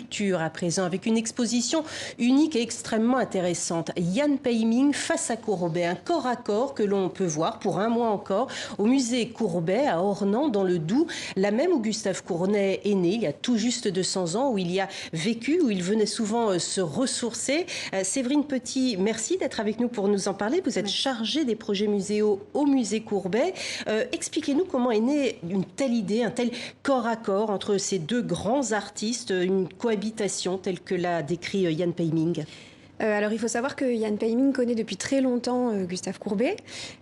culture à présent, avec une exposition unique et extrêmement intéressante. Jan Peiming face à Courbet, un corps à corps que l'on peut voir pour un mois encore au musée Courbet à Ornans dans le Doubs, là même où Gustave Courbet est né, il y a tout juste 200 ans, où il y a vécu, où il venait souvent se ressourcer. Séverine Petit, merci d'être avec nous pour nous en parler. Vous êtes chargée des projets muséaux au musée Courbet. Expliquez-nous comment est née une telle idée, un tel corps à corps entre ces deux grands artistes, une cohabitation telle que l'a décrit Jan Peiming. Alors il faut savoir que Jan Peiming connaît depuis très longtemps Gustave Courbet.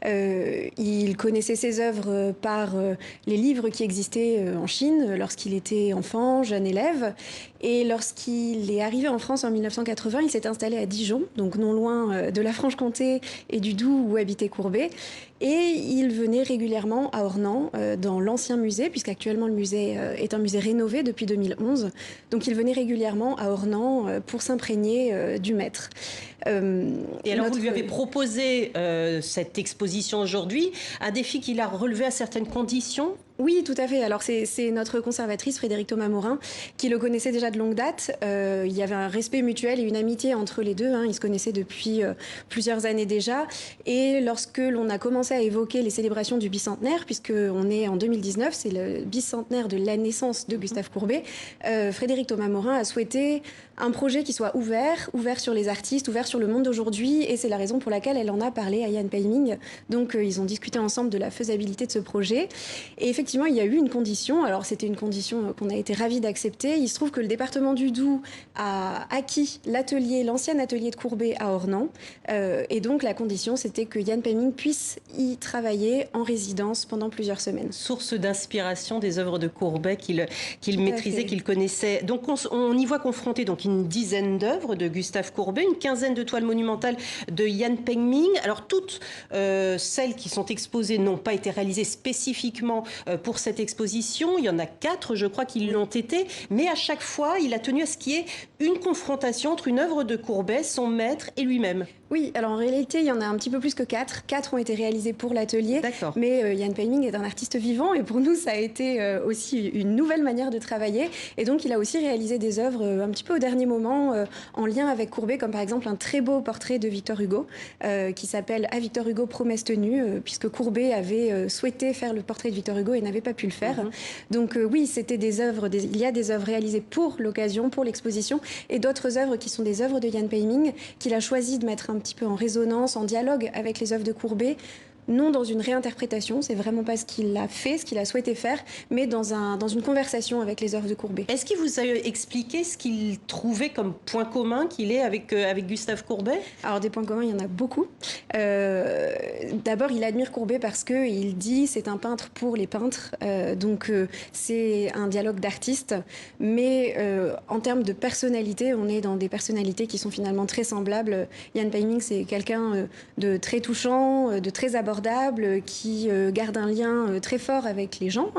Il connaissait ses œuvres par les livres qui existaient en Chine lorsqu'il était enfant, jeune élève. Et lorsqu'il est arrivé en France en 1980, il s'est installé à Dijon, donc non loin de la Franche-Comté et du Doubs où habitait Courbet. Et il venait régulièrement à Ornans, dans l'ancien musée, puisqu'actuellement le musée est un musée rénové depuis 2011. Donc il venait régulièrement à Ornans pour s'imprégner du maître. Et alors vous lui avez proposé cette exposition aujourd'hui, un défi qu'il a relevé à certaines conditions? Oui, tout à fait. Alors c'est notre conservatrice Frédéric Thomas-Morin qui le connaissait déjà de longue date. Il y avait un respect mutuel et une amitié entre les deux. Ils se connaissaient depuis plusieurs années déjà. Et lorsque l'on a commencé à évoquer les célébrations du bicentenaire, puisqu'on est en 2019, c'est le bicentenaire de la naissance de Gustave Courbet, Frédéric Thomas-Morin a souhaité un projet qui soit ouvert sur les artistes, ouvert sur le monde d'aujourd'hui. Et c'est la raison pour laquelle elle en a parlé à Jan Peiming. Donc ils ont discuté ensemble de la faisabilité de ce projet. Et effectivement, il y a eu une condition. Alors, c'était une condition qu'on a été ravis d'accepter. Il se trouve que le département du Doubs a acquis l'ancien atelier de Courbet à Ornans. Et donc, la condition, c'était que Jan Peiming puisse y travailler en résidence pendant plusieurs semaines. Source d'inspiration des œuvres de Courbet qu'il maîtrisait, qu'il connaissait. Donc, on y voit confronter donc une dizaine d'œuvres de Gustave Courbet, une quinzaine de toiles monumentales de Jan Peiming. Alors, toutes celles qui sont exposées n'ont pas été réalisées spécifiquement pour cette exposition. Il y en a 4, je crois, qui l'ont été, mais à chaque fois, il a tenu à ce qu'il y ait une confrontation entre une œuvre de Courbet, son maître et lui-même. Oui, alors en réalité, il y en a un petit peu plus que 4. 4 ont été réalisés pour l'atelier, mais Jan Peiming est un artiste vivant et pour nous, ça a été aussi une nouvelle manière de travailler. Et donc, il a aussi réalisé des œuvres un petit peu au dernier moment en lien avec Courbet, comme par exemple un très beau portrait de Victor Hugo qui s'appelle « À Victor Hugo, promesse tenue », puisque Courbet avait souhaité faire le portrait de Victor Hugo et n'avait pas pu le faire. Donc oui, c'était des œuvres, il y a des œuvres réalisées pour l'occasion, pour l'exposition, et d'autres œuvres qui sont des œuvres de Jan Peiming qu'il a choisi de mettre un petit peu en résonance, en dialogue avec les œuvres de Courbet. Non dans une réinterprétation, c'est vraiment pas ce qu'il a fait, ce qu'il a souhaité faire, mais dans une conversation avec les œuvres de Courbet. Est-ce qu'il vous a expliqué ce qu'il trouvait comme point commun qu'il est avec Gustave Courbet? Alors des points communs, il y en a beaucoup. D'abord, il admire Courbet parce qu'il dit c'est un peintre pour les peintres, donc c'est un dialogue d'artistes, mais en termes de personnalité, on est dans des personnalités qui sont finalement très semblables. Jan Peiming, c'est quelqu'un de très touchant, de très abordable, qui garde un lien très fort avec les gens.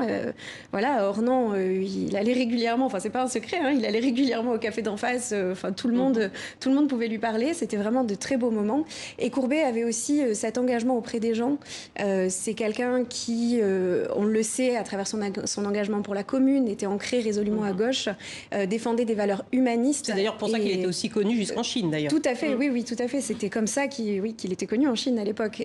Voilà, à Ornans, il allait régulièrement, enfin c'est pas un secret, il allait régulièrement au café d'en face, tout le monde pouvait lui parler, c'était vraiment de très beaux moments. Et Courbet avait aussi cet engagement auprès des gens. C'est quelqu'un qui, on le sait, à travers son engagement pour la commune, était ancré résolument à gauche, défendait des valeurs humanistes. C'est d'ailleurs pour ça qu'il était aussi connu jusqu'en Chine, d'ailleurs. Tout à fait, oui, tout à fait. C'était comme ça qu'il était connu en Chine à l'époque.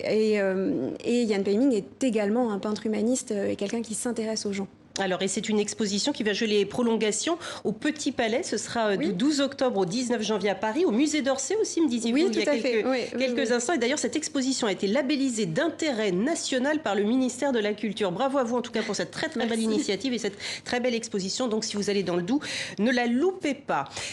Et Jan Peiming est également un peintre humaniste et quelqu'un qui s'intéresse aux gens. Alors, et c'est une exposition qui va jouer les prolongations au Petit Palais. Ce sera du 12 octobre au 19 janvier à Paris, au musée d'Orsay aussi, me disiez-vous, il y a quelques instants. Et d'ailleurs, cette exposition a été labellisée d'intérêt national par le ministère de la Culture. Bravo à vous, en tout cas, pour cette très belle initiative et cette très belle exposition. Donc, si vous allez dans le Doubs, ne la loupez pas.